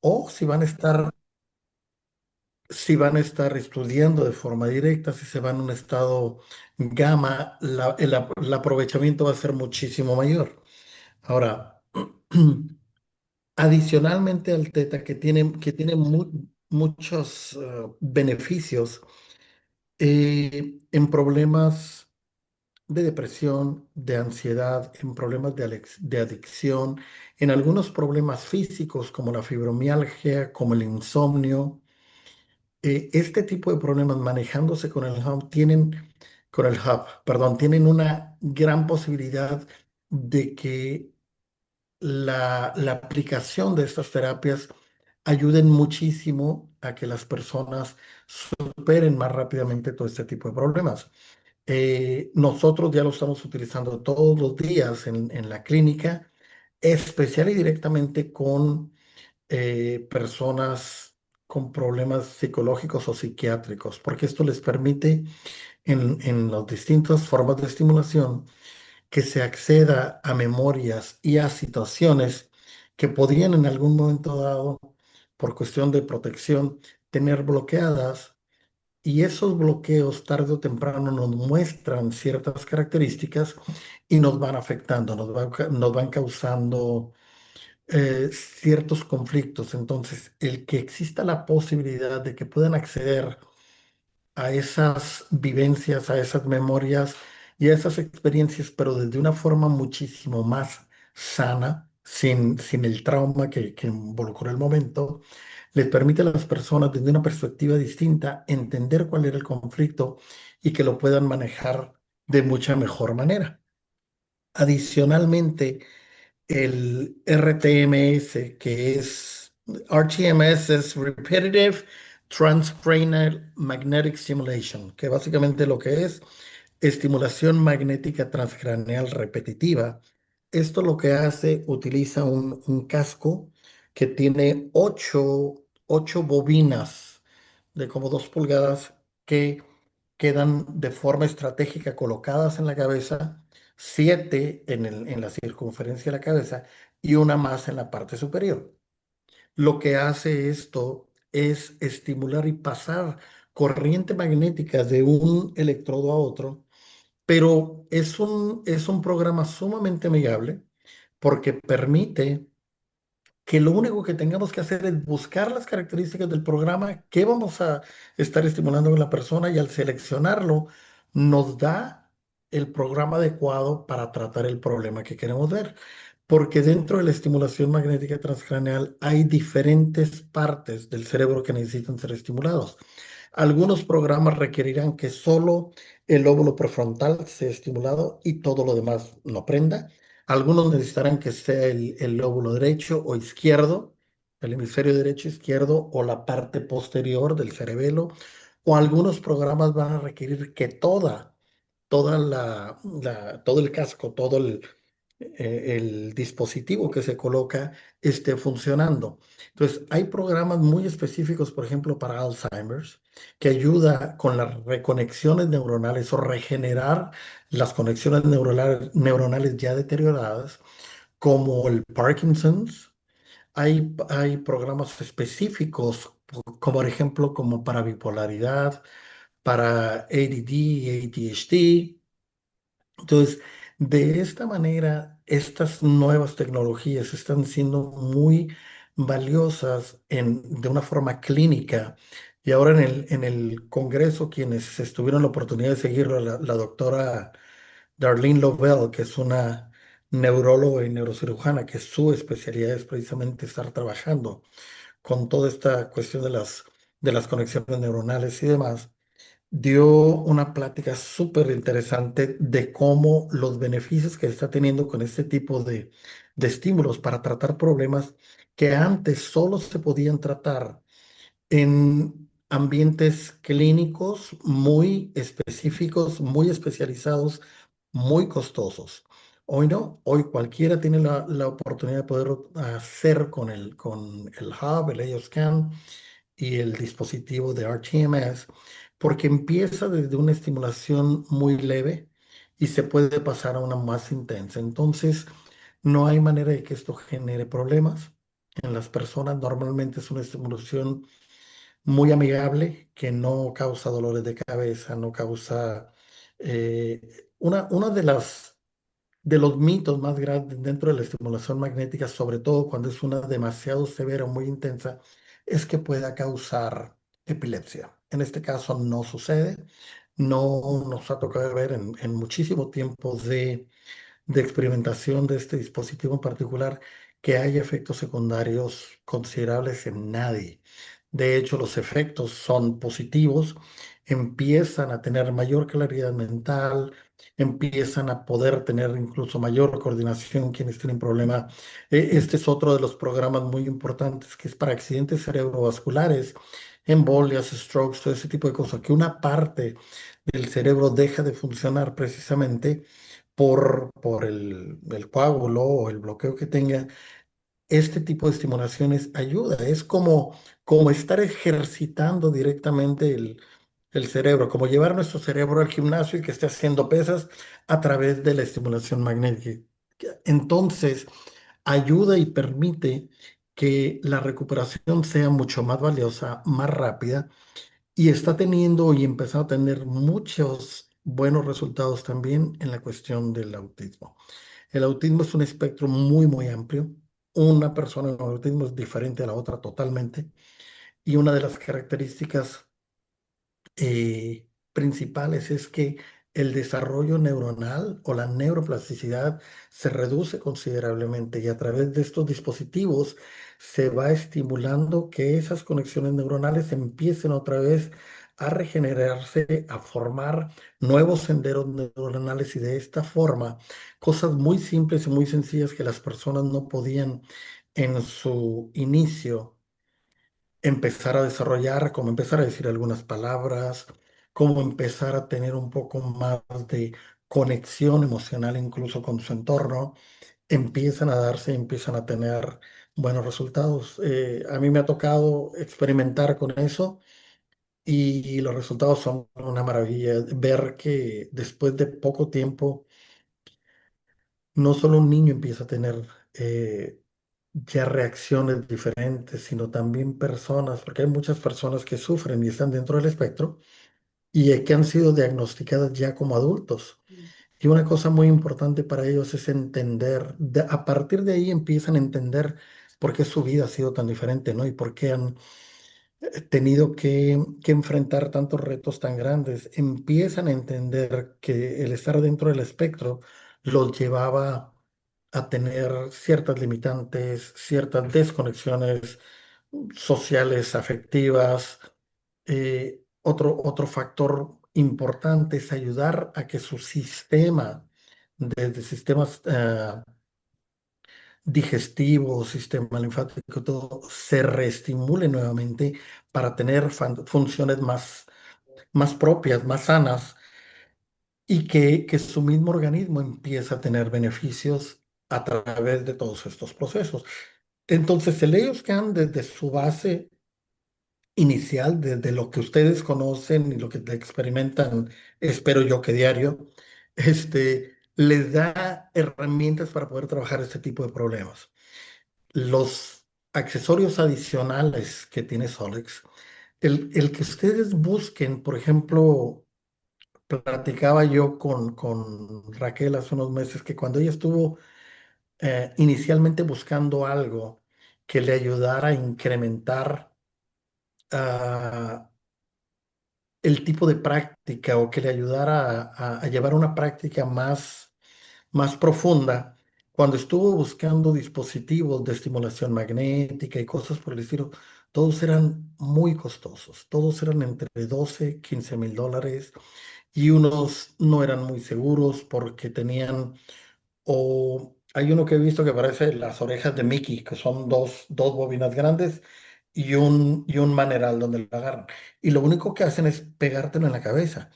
o si van a estar estudiando de forma directa, si se van a un estado gamma, el aprovechamiento va a ser muchísimo mayor. Ahora, adicionalmente al teta, que tiene muchos beneficios en problemas de depresión, de ansiedad, en problemas de adicción, en algunos problemas físicos como la fibromialgia, como el insomnio. Este tipo de problemas manejándose con el hub, perdón, tienen una gran posibilidad de que la aplicación de estas terapias ayuden muchísimo a que las personas superen más rápidamente todo este tipo de problemas. Nosotros ya lo estamos utilizando todos los días en la clínica, especial y directamente con personas con problemas psicológicos o psiquiátricos, porque esto les permite en las distintas formas de estimulación que se acceda a memorias y a situaciones que podrían en algún momento dado, por cuestión de protección, tener bloqueadas, y esos bloqueos tarde o temprano nos muestran ciertas características y nos van afectando, nos van causando ciertos conflictos. Entonces, el que exista la posibilidad de que puedan acceder a esas vivencias, a esas memorias y a esas experiencias, pero desde una forma muchísimo más sana, sin el trauma que involucró el momento, les permite a las personas desde una perspectiva distinta entender cuál era el conflicto y que lo puedan manejar de mucha mejor manera. Adicionalmente, el RTMS, que es RTMS, es Repetitive Transcranial Magnetic Stimulation, que básicamente lo que es estimulación magnética transcraneal repetitiva. Esto lo que hace, utiliza un casco que tiene ocho bobinas de como 2 pulgadas que quedan de forma estratégica colocadas en la cabeza, 7 en la circunferencia de la cabeza y una más en la parte superior. Lo que hace esto es estimular y pasar corriente magnética de un electrodo a otro, pero es un programa sumamente amigable porque permite que lo único que tengamos que hacer es buscar las características del programa que vamos a estar estimulando con la persona, y al seleccionarlo nos da el programa adecuado para tratar el problema que queremos ver. Porque dentro de la estimulación magnética transcraneal hay diferentes partes del cerebro que necesitan ser estimulados. Algunos programas requerirán que solo el lóbulo prefrontal sea estimulado y todo lo demás no prenda. Algunos necesitarán que sea el lóbulo derecho o izquierdo, el hemisferio derecho, izquierdo o la parte posterior del cerebelo. O algunos programas van a requerir que todo el casco, todo el dispositivo que se coloca esté funcionando. Entonces, hay programas muy específicos, por ejemplo, para Alzheimer's, que ayuda con las reconexiones neuronales o regenerar las conexiones neuronales ya deterioradas, como el Parkinson's. Hay programas específicos, como por ejemplo, como para bipolaridad, para ADD y ADHD. Entonces, de esta manera, estas nuevas tecnologías están siendo muy valiosas de una forma clínica. Y ahora en el Congreso, quienes tuvieron la oportunidad de seguirlo, la doctora Darlene Lovell, que es una neuróloga y neurocirujana, que su especialidad es precisamente estar trabajando con toda esta cuestión de las conexiones neuronales y demás, dio una plática súper interesante de cómo los beneficios que está teniendo con este tipo de estímulos para tratar problemas que antes solo se podían tratar en ambientes clínicos muy específicos, muy especializados, muy costosos. Hoy no, hoy cualquiera tiene la oportunidad de poder hacer con el Hub, el AOScan y el dispositivo de RTMS, porque empieza desde una estimulación muy leve y se puede pasar a una más intensa. Entonces, no hay manera de que esto genere problemas. en las personas normalmente es una estimulación muy amigable que no causa dolores de cabeza, no causa... una de los mitos más grandes dentro de la estimulación magnética, sobre todo cuando es una demasiado severa o muy intensa, es que pueda causar epilepsia. En este caso no sucede, no nos ha tocado ver en muchísimo tiempo de experimentación de este dispositivo en particular que haya efectos secundarios considerables en nadie. De hecho, los efectos son positivos, empiezan a tener mayor claridad mental, empiezan a poder tener incluso mayor coordinación quienes tienen problema. Este es otro de los programas muy importantes que es para accidentes cerebrovasculares, embolias, strokes, todo ese tipo de cosas, que una parte del cerebro deja de funcionar precisamente por el coágulo o el bloqueo que tenga. Este tipo de estimulaciones ayuda. Es como estar ejercitando directamente el cerebro, como llevar nuestro cerebro al gimnasio y que esté haciendo pesas a través de la estimulación magnética. Entonces, ayuda y permite que la recuperación sea mucho más valiosa, más rápida, y está teniendo y empezando a tener muchos buenos resultados también en la cuestión del autismo. El autismo es un espectro muy, muy amplio. Una persona con autismo es diferente a la otra totalmente. Y una de las características principales es que el desarrollo neuronal o la neuroplasticidad se reduce considerablemente y a través de estos dispositivos se va estimulando que esas conexiones neuronales empiecen otra vez a regenerarse, a formar nuevos senderos neuronales y de esta forma cosas muy simples y muy sencillas que las personas no podían en su inicio empezar a desarrollar, como empezar a decir algunas palabras, como empezar a tener un poco más de conexión emocional incluso con su entorno, empiezan a darse, empiezan a tener buenos resultados. A mí me ha tocado experimentar con eso y los resultados son una maravilla. Ver que después de poco tiempo, no solo un niño empieza a tener ya reacciones diferentes, sino también personas, porque hay muchas personas que sufren y están dentro del espectro y que han sido diagnosticadas ya como adultos. Y una cosa muy importante para ellos es entender, a partir de ahí empiezan a entender por qué su vida ha sido tan diferente, ¿no? Y por qué han tenido que enfrentar tantos retos tan grandes. Empiezan a entender que el estar dentro del espectro los llevaba a tener ciertas limitantes, ciertas desconexiones sociales, afectivas. Otro factor importante es ayudar a que su sistema, desde sistemas digestivo, sistema linfático, todo se reestimule nuevamente para tener funciones más propias, más sanas y que su mismo organismo empiece a tener beneficios a través de todos estos procesos. Entonces, el ellos que han desde su base inicial, desde lo que ustedes conocen y lo que experimentan, espero yo que diario, les da herramientas para poder trabajar este tipo de problemas. Los accesorios adicionales que tiene Solex, el que ustedes busquen, por ejemplo, platicaba yo con Raquel hace unos meses que cuando ella estuvo inicialmente buscando algo que le ayudara a incrementar ah, el tipo de práctica o que le ayudara a llevar una práctica más profunda, cuando estuvo buscando dispositivos de estimulación magnética y cosas por el estilo, todos eran muy costosos, todos eran entre 12 15 mil dólares y unos no eran muy seguros porque tenían, o hay uno que he visto que parece las orejas de Mickey, que son dos bobinas grandes y un maneral donde lo agarran. Y lo único que hacen es pegártelo en la cabeza.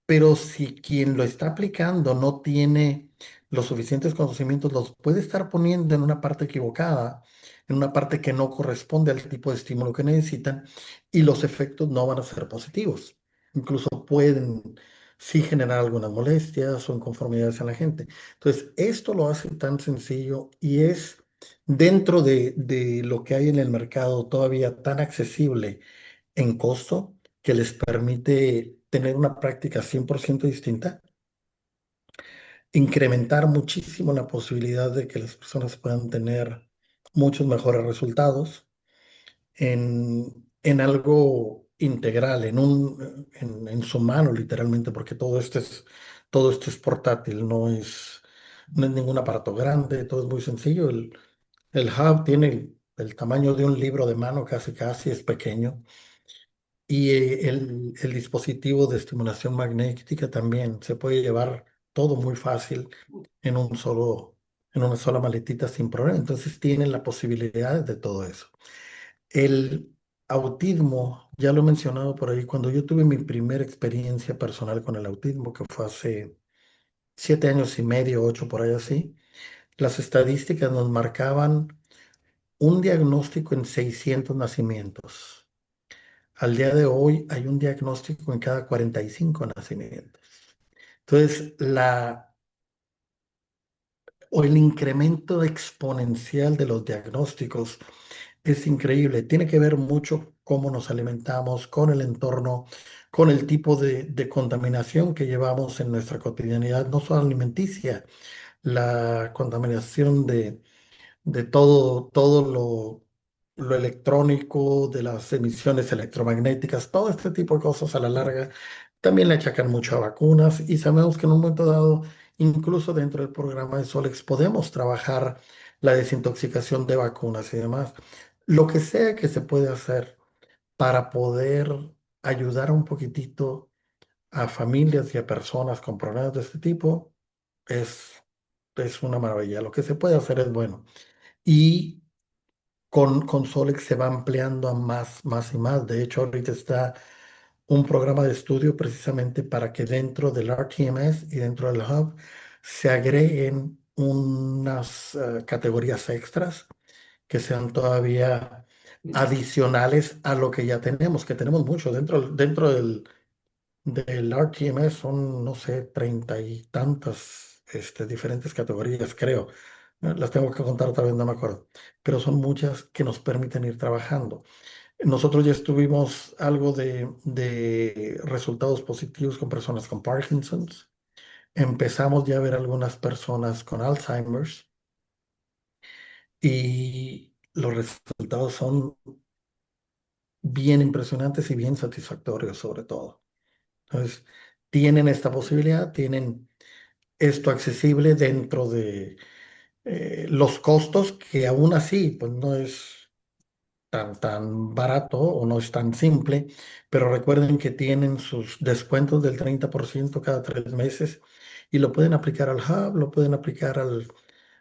Pero si quien lo está aplicando no tiene los suficientes conocimientos, los puede estar poniendo en una parte equivocada, en una parte que no corresponde al tipo de estímulo que necesitan y los efectos no van a ser positivos. Incluso pueden sí generar algunas molestias o inconformidades en la gente. Entonces, esto lo hace tan sencillo y es dentro de lo que hay en el mercado todavía tan accesible en costo que les permite tener una práctica 100% distinta, incrementar muchísimo la posibilidad de que las personas puedan tener muchos mejores resultados en algo integral, en su mano literalmente, porque todo esto es portátil, no es ningún aparato grande, todo es muy sencillo. El hub tiene el tamaño de un libro de mano, casi casi es pequeño. Y el dispositivo de estimulación magnética también se puede llevar todo muy fácil en en una sola maletita sin problema. Entonces tienen la posibilidad de todo eso. El autismo, ya lo he mencionado por ahí, cuando yo tuve mi primera experiencia personal con el autismo, que fue hace 7 años y medio, 8 por ahí así, las estadísticas nos marcaban un diagnóstico en 600 nacimientos. Al día de hoy hay un diagnóstico en cada 45 nacimientos. Entonces, o el incremento exponencial de los diagnósticos es increíble. Tiene que ver mucho cómo nos alimentamos, con el entorno, con el tipo de contaminación que llevamos en nuestra cotidianidad, no solo alimenticia, la contaminación de todo lo electrónico, de las emisiones electromagnéticas, todo este tipo de cosas a la larga también le achacan mucho a vacunas y sabemos que en un momento dado, incluso dentro del programa de Solex, podemos trabajar la desintoxicación de vacunas y demás. Lo que sea que se puede hacer para poder ayudar un poquitito a familias y a personas con problemas de este tipo es, es una maravilla. Lo que se puede hacer es bueno. Y con Solex se va ampliando a más y más. De hecho, ahorita está un programa de estudio precisamente para que dentro del RTMS y dentro del Hub se agreguen unas categorías extras que sean todavía adicionales a lo que ya tenemos, que tenemos mucho dentro del RTMS, son, no sé, 30 y tantas diferentes categorías, creo. Las tengo que contar otra vez, no me acuerdo, pero son muchas que nos permiten ir trabajando. Nosotros ya estuvimos algo de resultados positivos con personas con Parkinson's. Empezamos ya a ver algunas personas con Alzheimer's y los resultados son bien impresionantes y bien satisfactorios sobre todo. Entonces, tienen esta posibilidad, tienen esto accesible dentro de los costos, que aún así, pues no es tan barato o no es tan simple, pero recuerden que tienen sus descuentos del 30% cada 3 meses y lo pueden aplicar al Hub, lo pueden aplicar al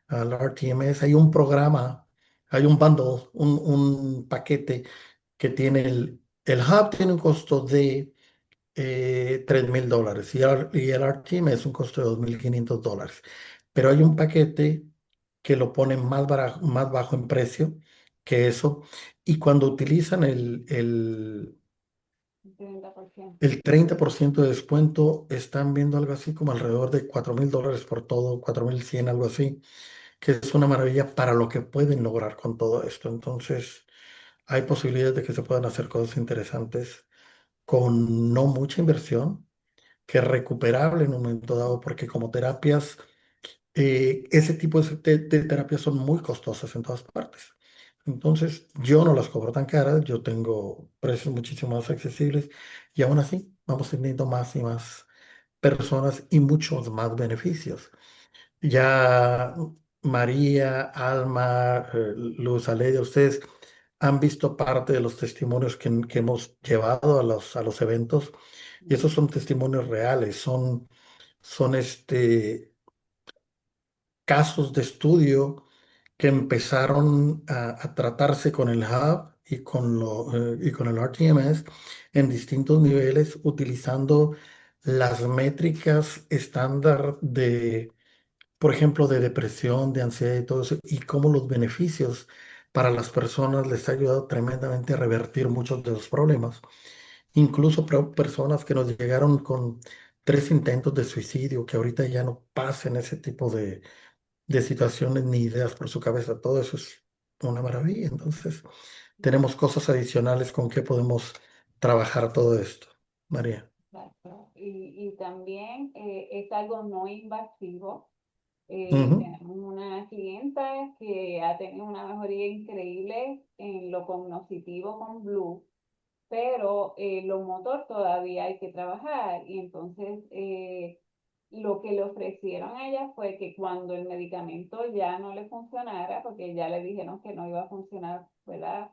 RTMS. Hay un programa, hay un bundle, un paquete que tiene el Hub tiene un costo de $3,000 y el RTM es un costo de $2,500. Pero hay un paquete que lo pone más bajo en precio que eso. Y cuando utilizan el 30% de descuento, están viendo algo así como alrededor de $4,000 por todo, 4,100, algo así, que es una maravilla para lo que pueden lograr con todo esto. Entonces, hay posibilidades de que se puedan hacer cosas interesantes con no mucha inversión, que es recuperable en un momento dado, porque como terapias, ese tipo de terapias son muy costosas en todas partes. Entonces, yo no las cobro tan caras, yo tengo precios muchísimo más accesibles y aún así vamos teniendo más y más personas y muchos más beneficios. Ya María, Alma, Luz, Aledia, ustedes han visto parte de los testimonios que hemos llevado a a los eventos y esos son testimonios reales, son casos de estudio que empezaron a tratarse con el Hub y con el RTMS en distintos niveles utilizando las métricas estándar por ejemplo, de depresión, de ansiedad y todo eso, y cómo los beneficios para las personas les ha ayudado tremendamente a revertir muchos de los problemas. Incluso personas que nos llegaron con 3 intentos de suicidio, que ahorita ya no pasen ese tipo de situaciones ni ideas por su cabeza. Todo eso es una maravilla. Entonces, tenemos cosas adicionales con que podemos trabajar todo esto, María. Exacto. Y también es algo no invasivo. Ujú. Tenemos una clienta que ha tenido una mejoría increíble en lo cognitivo con Blue, pero lo motor todavía hay que trabajar. Y entonces lo que le ofrecieron a ella fue que cuando el medicamento ya no le funcionara, porque ya le dijeron que no iba a funcionar, ¿verdad?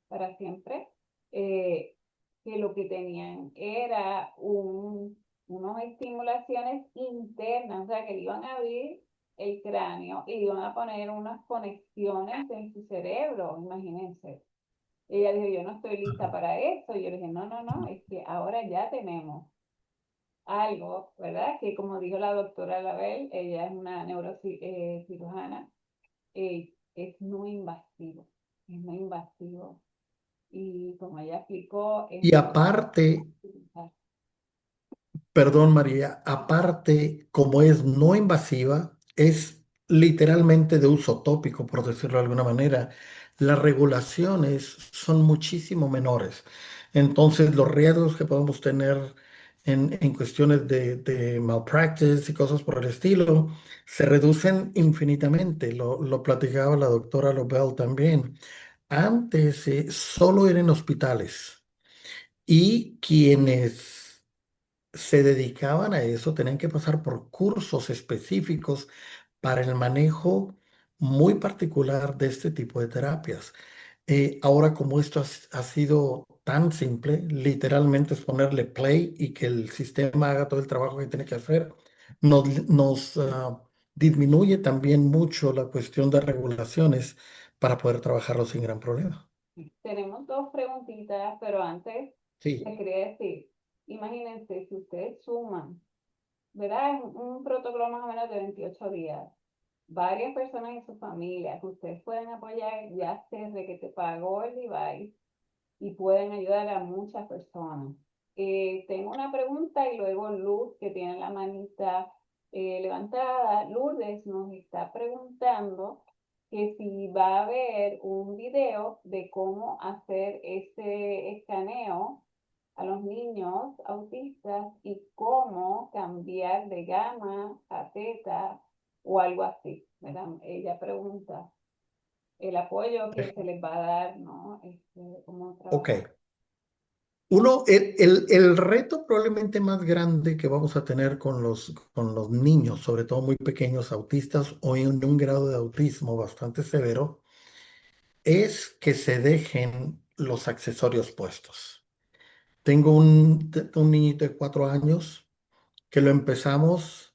Para siempre, eh, que lo que tenían era unas estimulaciones internas, o sea, que le iban a abrir el cráneo y le iban a poner unas conexiones en su cerebro, imagínense. Ella dijo, yo no estoy lista para eso. Y yo le dije, no, no, no, es que ahora ya tenemos algo, ¿verdad? Que como dijo la doctora Label, ella es una neurocirujana, es no invasivo, es no invasivo. Y como ella explicó, es Y muy aparte, fácil. perdón, María, aparte, como es no invasiva, es literalmente de uso tópico, por decirlo de alguna manera. Las regulaciones son muchísimo menores. Entonces, los riesgos que podemos tener en cuestiones de malpractice y cosas por el estilo se reducen infinitamente. Lo platicaba la doctora Lobel también. Antes, solo eran hospitales y quienes se dedicaban a eso, tenían que pasar por cursos específicos para el manejo muy particular de este tipo de terapias. Ahora, como esto ha sido tan simple, literalmente es ponerle play y que el sistema haga todo el trabajo que tiene que hacer, nos disminuye también mucho la cuestión de regulaciones para poder trabajarlo sin gran problema. Tenemos dos preguntitas, pero antes les Sí. quería decir, imagínense si ustedes suman, ¿verdad? Es un protocolo más o menos de 28 días. Varias personas en su familia que ustedes pueden apoyar, ya se de que te pagó el device y pueden ayudar a muchas personas. Tengo una pregunta y luego Luz, que tiene la manita levantada. Lourdes nos está preguntando que si va a haber un video de cómo hacer ese escaneo a los niños autistas y cómo cambiar de gama a teta o algo así, ¿verdad? Ella pregunta el apoyo que se les va a dar, ¿no? Cómo Ok. trabajar. El reto probablemente más grande que vamos a tener con los niños, sobre todo muy pequeños autistas o en un grado de autismo bastante severo, es que se dejen los accesorios puestos. Tengo un niñito de 4 años que lo empezamos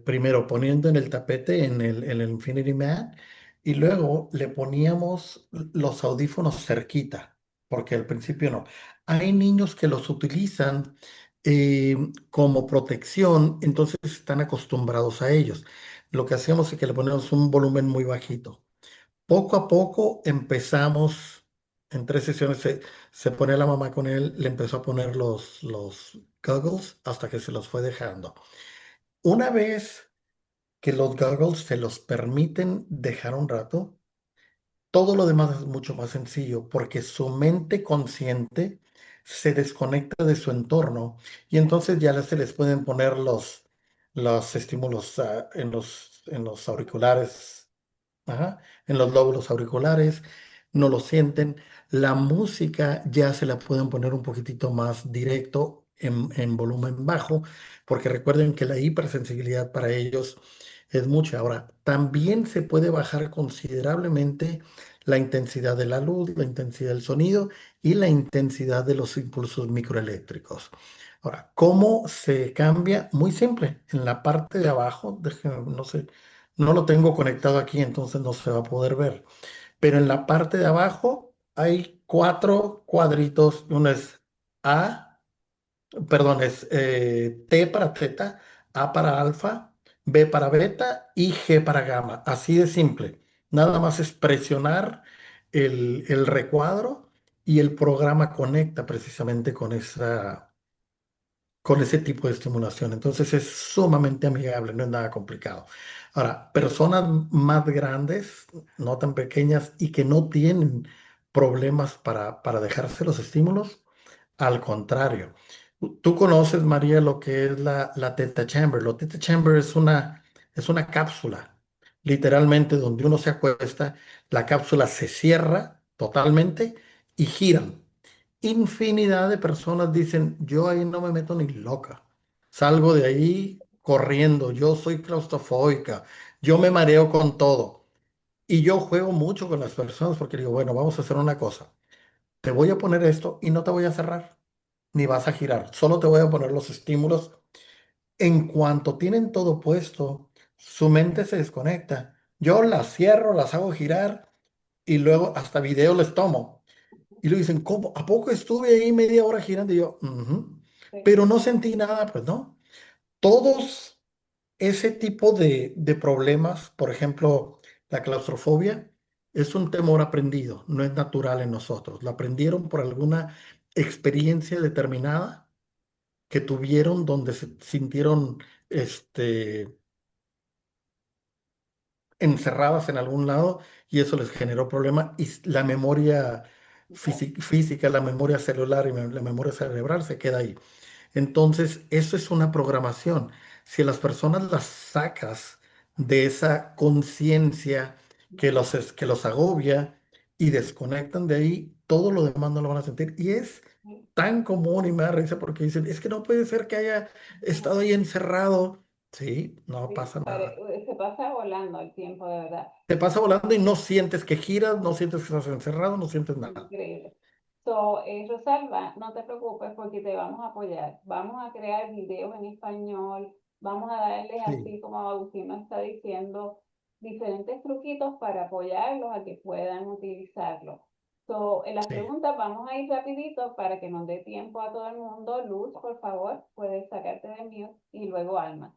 primero poniendo en el tapete, en el Infinity Mat, y luego le poníamos los audífonos cerquita, porque al principio no. Hay niños que los utilizan como protección, entonces están acostumbrados a ellos. Lo que hacíamos es que le poníamos un volumen muy bajito. Poco a poco empezamos, en 3 sesiones se pone la mamá con él, le empezó a poner los goggles hasta que se los fue dejando. Una vez que los goggles se los permiten dejar un rato, todo lo demás es mucho más sencillo porque su mente consciente se desconecta de su entorno y entonces ya se les pueden poner los estímulos en los auriculares. Ajá, en los lóbulos auriculares, no lo sienten. La música ya se la pueden poner un poquitito más directo en volumen bajo, porque recuerden que la hipersensibilidad para ellos es mucha. Ahora, también se puede bajar considerablemente la intensidad de la luz, la intensidad del sonido y la intensidad de los impulsos microeléctricos. Ahora, ¿cómo se cambia? Muy simple. En la parte de abajo, no sé, no lo tengo conectado aquí, entonces no se va a poder ver. Pero en la parte de abajo hay 4 cuadritos. Uno es A, perdón, es T para teta, A para alfa, B para beta y G para gamma. Así de simple. Nada más es presionar el recuadro y el programa conecta precisamente con ese tipo de estimulación. Entonces es sumamente amigable, no es nada complicado. Ahora, personas más grandes, no tan pequeñas y que no tienen problemas para dejarse los estímulos, al contrario. Tú conoces, María, lo que es la Theta Chamber. La Theta Chamber es una cápsula, literalmente, donde uno se acuesta, la cápsula se cierra totalmente y giran. Infinidad de personas dicen, yo ahí no me meto ni loca. Salgo de ahí corriendo, yo soy claustrofóbica, yo me mareo con todo. Y yo juego mucho con las personas porque digo, bueno, vamos a hacer una cosa. Te voy a poner esto y no te voy a cerrar, ni vas a girar. Solo te voy a poner los estímulos. En cuanto tienen todo puesto, su mente se desconecta. Yo las cierro, las hago girar y luego hasta video les tomo. Y le dicen, ¿cómo? ¿A poco estuve ahí media hora girando? Y yo, "Ujú". Sí, Pero no sentí nada, pues no. Todos ese tipo de problemas, por ejemplo, la claustrofobia, es un temor aprendido, no es natural en nosotros. Lo aprendieron por alguna experiencia determinada que tuvieron donde se sintieron este, encerradas en algún lado y eso les generó problema y la memoria física, la memoria celular y la memoria cerebral se queda ahí. Entonces, eso es una programación. Si a las personas las sacas de esa conciencia que los agobia y desconectan de ahí, todo lo demás no lo van a sentir. Y es sí. tan común y me da risa porque dicen, es que no puede ser que haya estado ahí encerrado. Sí, no Sí, pasa nada. se pasa volando el tiempo, de verdad. Te pasa volando y no sientes que giras, no sientes que estás encerrado, no sientes nada. Increíble. So, Rosalba, no te preocupes porque te vamos a apoyar. Vamos a crear videos en español, vamos a darles, Sí, así como Agustín nos está diciendo, diferentes truquitos para apoyarlos a que puedan utilizarlo. So, en las sí. preguntas vamos a ir rapidito para que nos dé tiempo a todo el mundo. Luz, por favor, puedes sacarte de mute y luego Alma.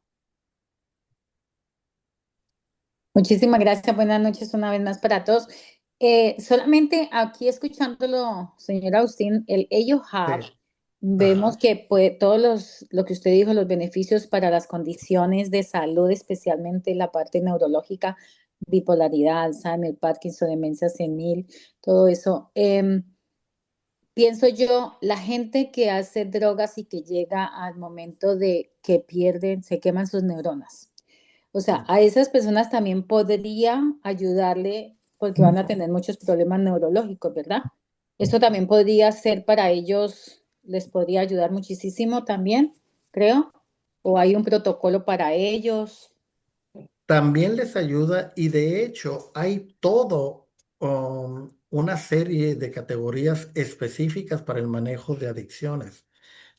Muchísimas gracias. Buenas noches una vez más para todos. Solamente aquí escuchándolo, señor Austin, el Ello Hub, Sí. vemos Ajá. que pues, todos lo que usted dijo, los beneficios para las condiciones de salud, especialmente la parte neurológica, bipolaridad, Alzheimer, Parkinson, demencia senil, todo eso. Pienso yo, la gente que hace drogas y que llega al momento de que pierden, se queman sus neuronas. O sea, Sí. a esas personas también podría ayudarle porque van a tener muchos problemas neurológicos, ¿verdad? Esto también podría ser para ellos, les podría ayudar muchísimo también, creo. O hay un protocolo para ellos. También les ayuda y de hecho hay todo una serie de categorías específicas para el manejo de adicciones,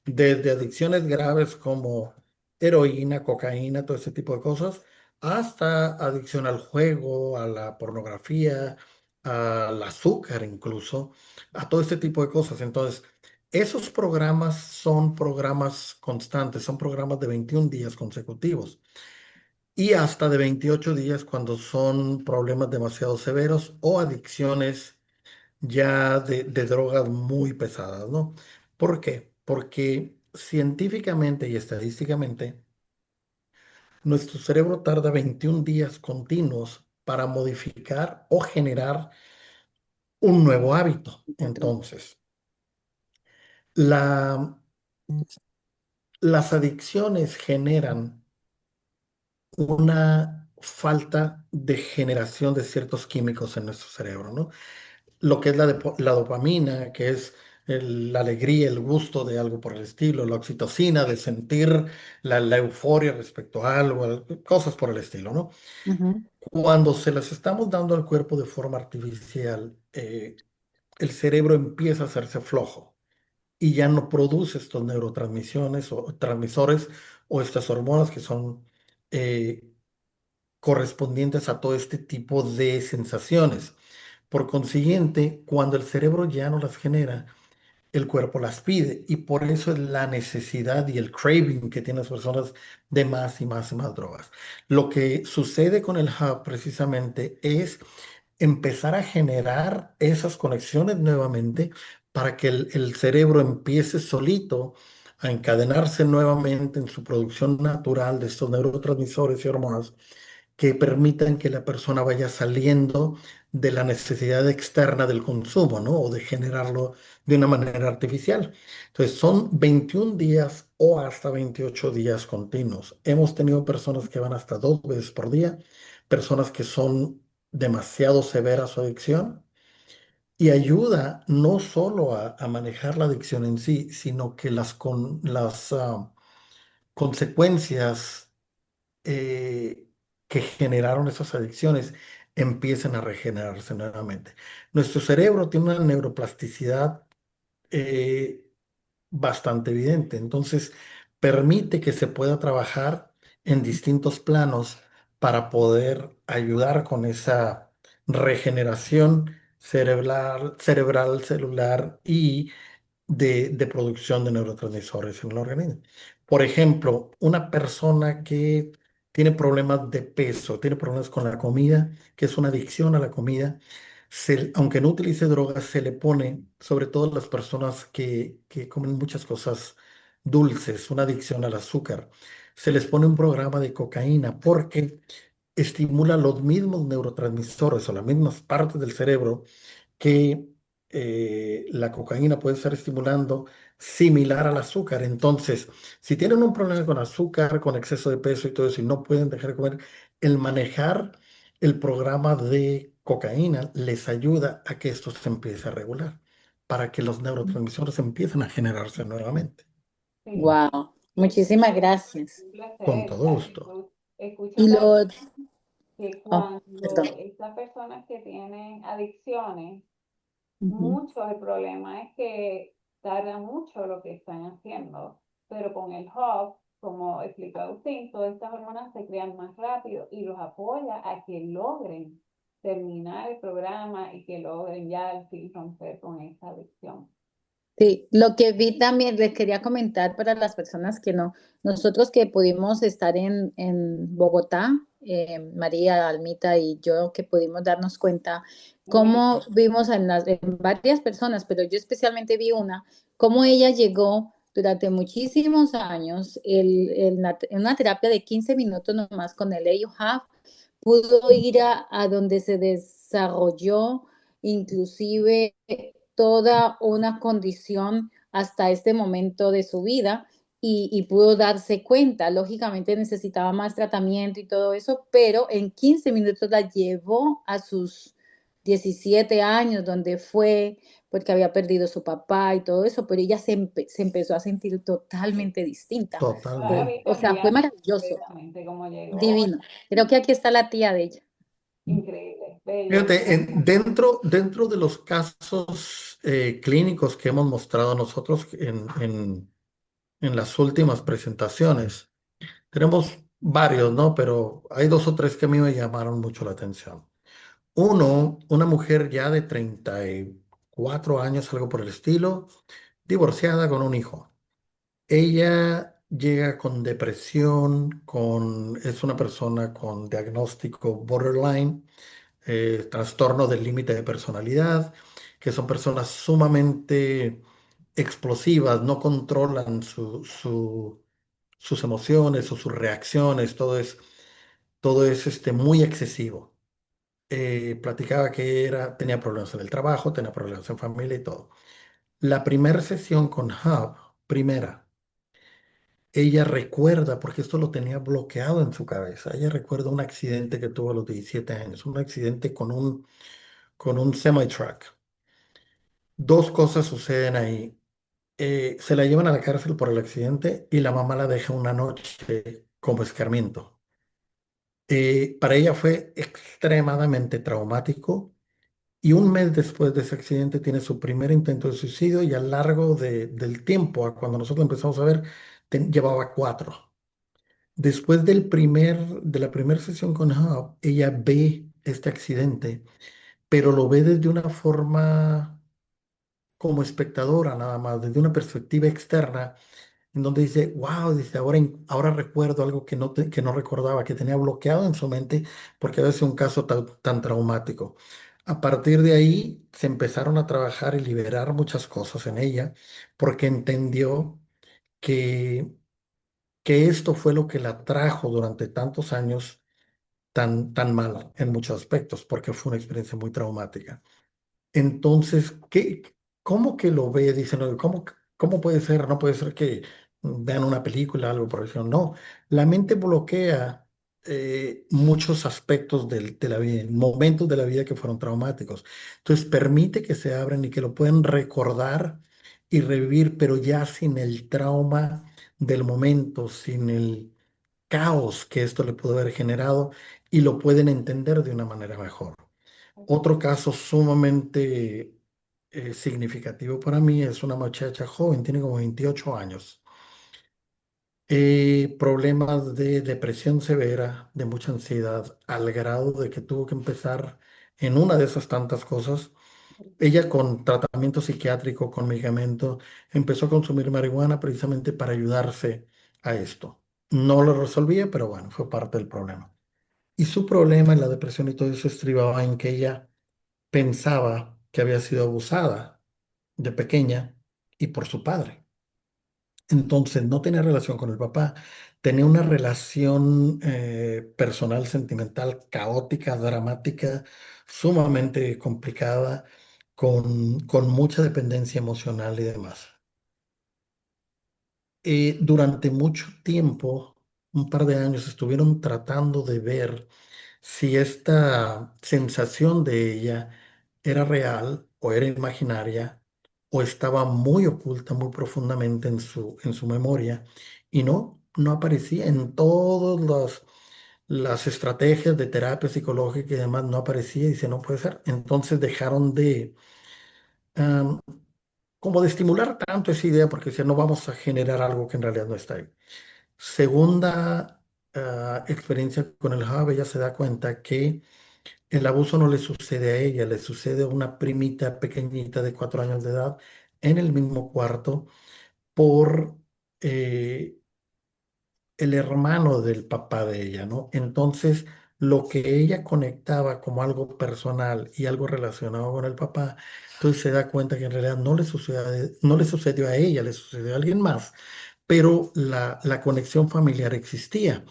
desde adicciones graves como heroína, cocaína, todo ese tipo de cosas, hasta adicción al juego, a la pornografía, al azúcar incluso, a todo este tipo de cosas. Entonces, esos programas son programas constantes, son programas de 21 días consecutivos y hasta de 28 días cuando son problemas demasiado severos o adicciones ya de drogas muy pesadas, ¿no? ¿Por qué? Porque científicamente y estadísticamente, nuestro cerebro tarda 21 días continuos para modificar o generar un nuevo hábito. Entonces, la, las adicciones generan una falta de generación de ciertos químicos en nuestro cerebro, ¿no? Lo que es la dopamina, que es la alegría, el gusto de algo por el estilo, la oxitocina, de sentir la euforia respecto a algo, cosas por el estilo, ¿no? Ujú. Cuando se las estamos dando al cuerpo de forma artificial, el cerebro empieza a hacerse flojo y ya no produce estos neurotransmisiones o transmisores o estas hormonas que son eh, correspondientes a todo este tipo de sensaciones. Por consiguiente, cuando el cerebro ya no las genera, el cuerpo las pide y por eso es la necesidad y el craving que tienen las personas de más y más y más drogas. Lo que sucede con el hub precisamente es empezar a generar esas conexiones nuevamente para que el cerebro empiece solito a encadenarse nuevamente en su producción natural de estos neurotransmisores y hormonas que permitan que la persona vaya saliendo de la necesidad externa del consumo, ¿no? O de generarlo de una manera artificial. Entonces, son 21 días o hasta 28 días continuos. Hemos tenido personas que van hasta 2 veces por día, personas que son demasiado severas su adicción y ayuda no solo a manejar la adicción en sí, sino que las consecuencias eh, que generaron esas adicciones empiecen a regenerarse nuevamente. Nuestro cerebro tiene una neuroplasticidad eh, bastante evidente, entonces permite que se pueda trabajar en distintos planos para poder ayudar con esa regeneración cerebral, celular y de producción de neurotransmisores en el organismo. Por ejemplo, una persona que tiene problemas de peso, tiene problemas con la comida, que es una adicción a la comida, aunque no utilice drogas, se le pone, sobre todo las personas que comen muchas cosas dulces, una adicción al azúcar, se les pone un programa de cocaína porque estimula los mismos neurotransmisores o las mismas partes del cerebro que la cocaína puede estar estimulando similar al azúcar. Entonces, si tienen un problema con azúcar, con exceso de peso y todo eso, y no pueden dejar de comer, el manejar el programa de cocaína les ayuda a que esto se empiece a regular, para que los neurotransmisores empiecen a generarse nuevamente. Sí, Wow, muchísimas gracias. un Con placer. todo gusto. Escucho Y lo, también que oh, cuando perdón. estas personas que tienen adicciones, Ujú. mucho el problema es que tarda mucho lo que están haciendo, pero con el hub, como explicó Agustín, todas estas hormonas se crean más rápido y los apoya a que logren terminar el programa y que logren ya al fin romper con esa adicción. Sí, lo que vi también, les quería comentar para las personas que no, nosotros que pudimos estar en Bogotá, María, Almita y yo, que pudimos darnos cuenta cómo vimos en varias personas, pero yo especialmente vi una, cómo ella llegó durante muchísimos años en una terapia de 15 minutos nomás con el AUHAF, pudo ir a donde se desarrolló inclusive toda una condición hasta este momento de su vida y pudo darse cuenta. Lógicamente necesitaba más tratamiento y todo eso, pero en 15 minutos la llevó a sus 17 años, donde fue porque había perdido su papá y todo eso, pero ella se empezó a sentir totalmente distinta. Yo la Totalmente. vi O sea, fue cambiar maravilloso, completamente como llegó. divino. Creo que aquí está la tía de ella. Increíble, bello. Fíjate, dentro de los casos clínicos que hemos mostrado nosotros en las últimas presentaciones, tenemos varios, ¿no? Pero hay dos o tres que a mí me llamaron mucho la atención. Uno, una mujer ya de 34 años, algo por el estilo, divorciada con un hijo. Ella llega con depresión, es una persona con diagnóstico borderline, trastorno del límite de personalidad, que son personas sumamente explosivas, no controlan sus emociones o sus reacciones, todo es muy excesivo. Platicaba que tenía problemas en el trabajo, tenía problemas en familia y todo. La primera sesión con Hub, primera, ella recuerda, porque esto lo tenía bloqueado en su cabeza, ella recuerda un accidente que tuvo a los 17 años, un accidente con un semi-truck. Dos cosas suceden ahí. Se la llevan a la cárcel por el accidente y la mamá la deja una noche como escarmiento. Para ella fue extremadamente traumático y un mes después de ese accidente tiene su primer intento de suicidio y a lo largo del tiempo, a cuando nosotros empezamos a ver, llevaba cuatro. Después de la primera sesión con Hub, ella ve este accidente, pero lo ve desde una forma como espectadora nada más, desde una perspectiva externa, en donde dice, wow, dice, ahora recuerdo algo que no recordaba, que tenía bloqueado en su mente porque había sido un caso tan traumático. A partir de ahí se empezaron a trabajar y liberar muchas cosas en ella porque entendió que, que esto fue lo que la trajo durante tantos años tan mal en muchos aspectos, porque fue una experiencia muy traumática. Entonces, ¿cómo que lo ve? Dicen, "Oye, ¿cómo puede ser? No puede ser que vean una película, algo por eso. No, la mente bloquea muchos aspectos de la vida, momentos de la vida que fueron traumáticos. Entonces, permite que se abran y que lo pueden recordar y revivir, pero ya sin el trauma del momento, sin el caos que esto le pudo haber generado y lo pueden entender de una manera mejor. Otro caso sumamente significativo para mí es una muchacha joven, tiene como 28 años. Problemas de depresión severa, de mucha ansiedad, al grado de que tuvo que empezar en una de esas tantas cosas. Ella con tratamiento psiquiátrico, con medicamento, empezó a consumir marihuana precisamente para ayudarse a esto. No lo resolvía, pero bueno, fue parte del problema. Y su problema en la depresión y todo eso estribaba en que ella pensaba que había sido abusada de pequeña y por su padre. Entonces no tenía relación con el papá, tenía una relación personal, sentimental, caótica, dramática, sumamente complicada, con mucha dependencia emocional y demás. Durante mucho tiempo, un par de años, estuvieron tratando de ver si esta sensación de ella era real o era imaginaria o estaba muy oculta muy profundamente en su memoria y no aparecía en todas las estrategias de terapia psicológica y demás, no aparecía y dice, no puede ser. Entonces dejaron am, como de estimular tanto esa idea porque decían, no vamos a generar algo que en realidad no está ahí. Segunda experiencia con el hub, ella se da cuenta que el abuso no le sucede a ella, le sucede a una primita pequeñita de 4 años de edad en el mismo cuarto por eh, el hermano del papá de ella, ¿no? Entonces, lo que ella conectaba como algo personal y algo relacionado con el papá, entonces se da cuenta que en realidad no le sucedió a ella, le sucedió a alguien más, pero la conexión familiar existía.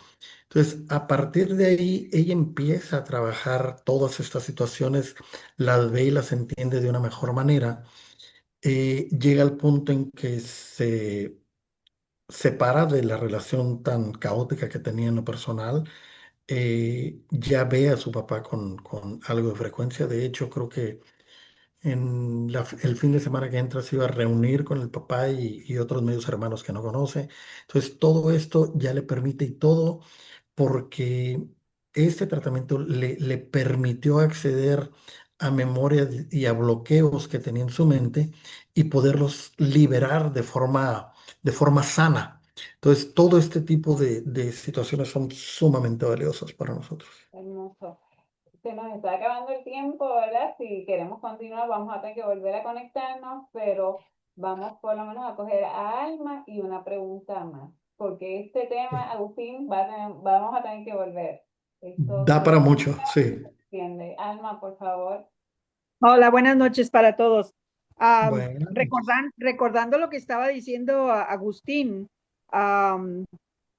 Entonces, a partir de ahí, ella empieza a trabajar todas estas situaciones, las ve y las entiende de una mejor manera. Llega al punto en que se separa de la relación tan caótica que tenía en lo personal. Ya ve a su papá con algo de frecuencia. De hecho, creo que el fin de semana que entra se iba a reunir con el papá y otros medios hermanos que no conoce. Entonces, todo esto ya le permite y todo porque este tratamiento le permitió acceder a memorias y a bloqueos que tenía en su mente y poderlos liberar de forma sana. Entonces, todo este tipo de situaciones son sumamente valiosas para nosotros. Hermoso. Se nos está acabando el tiempo, ¿verdad? Si queremos continuar, vamos a tener que volver a conectarnos, pero vamos por lo menos a coger a Alma y una pregunta más, porque este tema, Agustín, vamos a tener que volver. Esto Da se para mucho, sí. extiende. Alma, por favor. Hola, buenas noches para todos. Buenas noches. Recordando lo que estaba diciendo Agustín, am,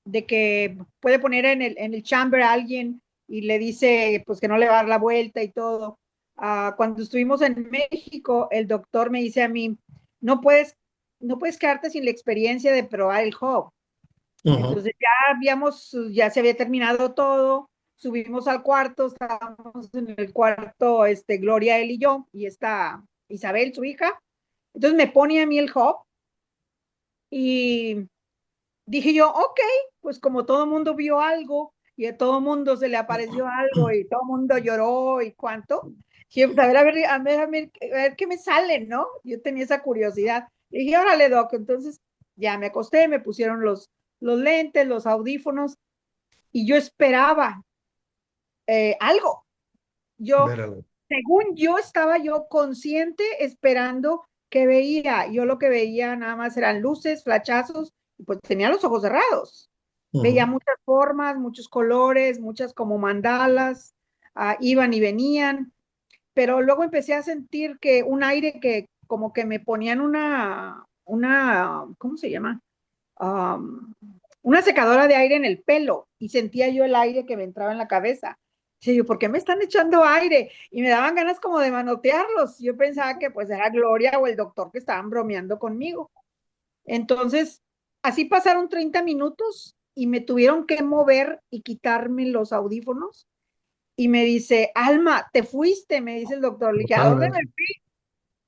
de que puede poner en el chamber a alguien y le dice pues que no le va a dar la vuelta y todo. Cuando estuvimos en México, el doctor me dice a mí, no puedes, no puedes quedarte sin la experiencia de probar el hub. Ujú. Entonces ya se había terminado todo, subimos al cuarto, estábamos en el cuarto, Gloria, él y yo, y está Isabel, su hija. Entonces me pone a mí el hub y dije yo, ok, pues como todo mundo vio algo y a todo mundo se le apareció algo y todo mundo lloró y cuánto, dije, pues, a ver qué me sale, ¿no? Yo tenía esa curiosidad. Y dije, órale, doc, entonces ya me acosté, me pusieron los lentes, los audífonos y yo esperaba algo. Yo, Veralo. según yo, estaba yo consciente esperando que veía. Yo lo que veía nada más eran luces, flachazos, y pues tenía los ojos cerrados. Veía Ujú. muchas formas, muchos colores, muchas como mandalas, iban y venían, pero luego empecé a sentir que un aire que como que me ponían ¿cómo se llama? am, una secadora de aire en el pelo y sentía yo el aire que me entraba en la cabeza. Decía yo, ¿por qué me están echando aire? Y me daban ganas como de manotearlos. Yo pensaba que pues era Gloria o el doctor que estaban bromeando conmigo. Entonces, así pasaron 30 minutos y me tuvieron que mover y quitarme los audífonos. Y me dice, Alma, te fuiste, me dice el doctor. Le dije, ¿a dónde me Totalmente. fui?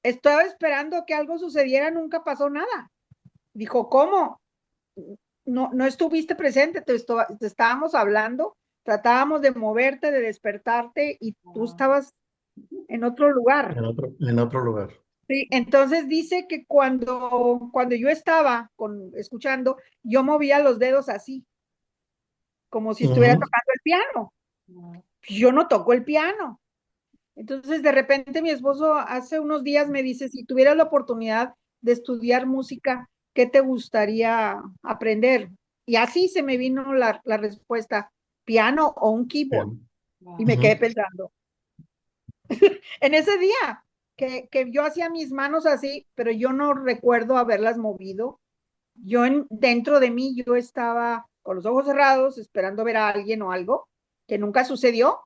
Estaba esperando que algo sucediera, nunca pasó nada. Dijo, ¿cómo? No, no estuviste presente, te estábamos hablando, tratábamos de moverte, de despertarte y tú Wow. estabas en otro lugar. En otro lugar. Sí, entonces dice que cuando yo estaba escuchando, yo movía los dedos así, como si estuviera Ujú. tocando el piano. Wow. Yo no toco el piano. Entonces, de repente, mi esposo hace unos días me dice, si tuvieras la oportunidad de estudiar música, ¿qué te gustaría aprender? Y así se me vino la respuesta, piano o un keyboard. Bien. Y me Wow. quedé Ujú. pensando, en ese día que yo hacía mis manos así, pero yo no recuerdo haberlas movido. Dentro de mí, yo estaba con los ojos cerrados, esperando ver a alguien o algo, que nunca sucedió,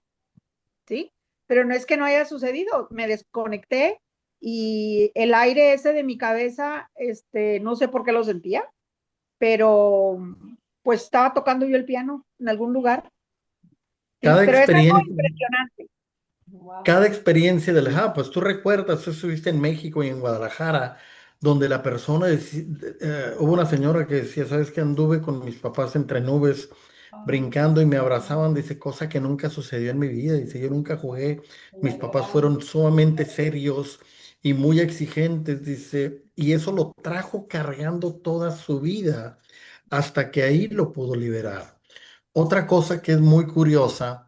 ¿sí? Pero no es que no haya sucedido, me desconecté y el aire ese de mi cabeza, no sé por qué lo sentía, pero pues estaba tocando yo el piano en algún lugar, ¿sí? Cada Pero es algo experiencia, impresionante. Wow. cada experiencia del, pues tú recuerdas, tú estuviste en México y en Guadalajara, donde la persona, hubo una señora que decía, ¿sabes qué? Anduve con mis papás entre nubes, Oh, brincando y me abrazaban, dice, cosa que nunca sucedió en mi vida, dice, yo nunca jugué, mis ella papás llorando. fueron sumamente serios y muy exigentes, dice, y eso lo trajo cargando toda su vida hasta que ahí lo pudo liberar. Otra cosa que es muy curiosa,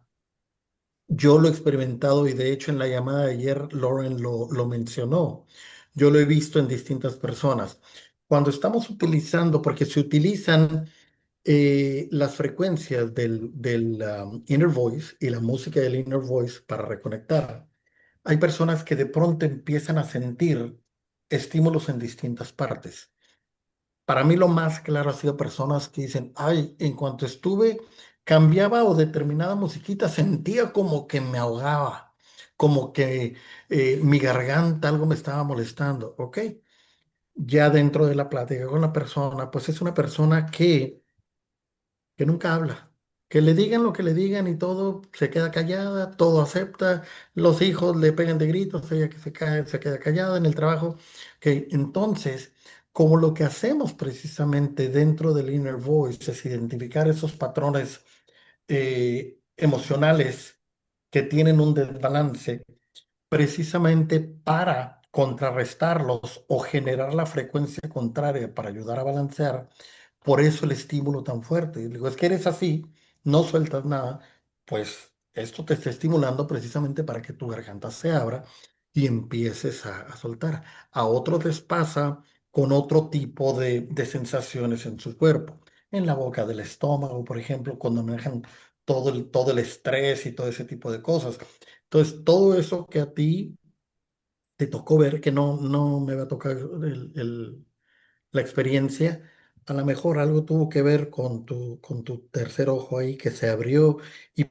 yo lo he experimentado y de hecho en la llamada de ayer Lauren lo mencionó. Yo lo he visto en distintas personas. Cuando estamos utilizando, porque se utilizan las frecuencias del inner voice y la música del inner voice para reconectar, hay personas que de pronto empiezan a sentir estímulos en distintas partes. Para mí lo más claro ha sido personas que dicen, ay, en cuanto estuve, cambiaba o determinada musiquita, sentía como que me ahogaba, como que mi garganta algo me estaba molestando, ¿ok? Ya dentro de la plática con la persona, pues es una persona que nunca habla, que le digan lo que le digan y todo, se queda callada, todo acepta, los hijos le pegan de gritos, ella que se cae, se queda callada en el trabajo, que entonces, como lo que hacemos precisamente dentro del inner voice es identificar esos patrones emocionales que tienen un desbalance, precisamente para contrarrestarlos o generar la frecuencia contraria para ayudar a balancear. Por eso el estímulo tan fuerte. Digo, es que eres así, no sueltas nada, pues esto te está estimulando precisamente para que tu garganta se abra y empieces a soltar. A otros les pasa con otro tipo de sensaciones en su cuerpo, en la boca del estómago, por ejemplo, cuando manejan todo el estrés y todo ese tipo de cosas. Entonces, todo eso que a ti te tocó ver, que no me va a tocar la experiencia, a lo mejor algo tuvo que ver con tu tercer ojo ahí que se abrió y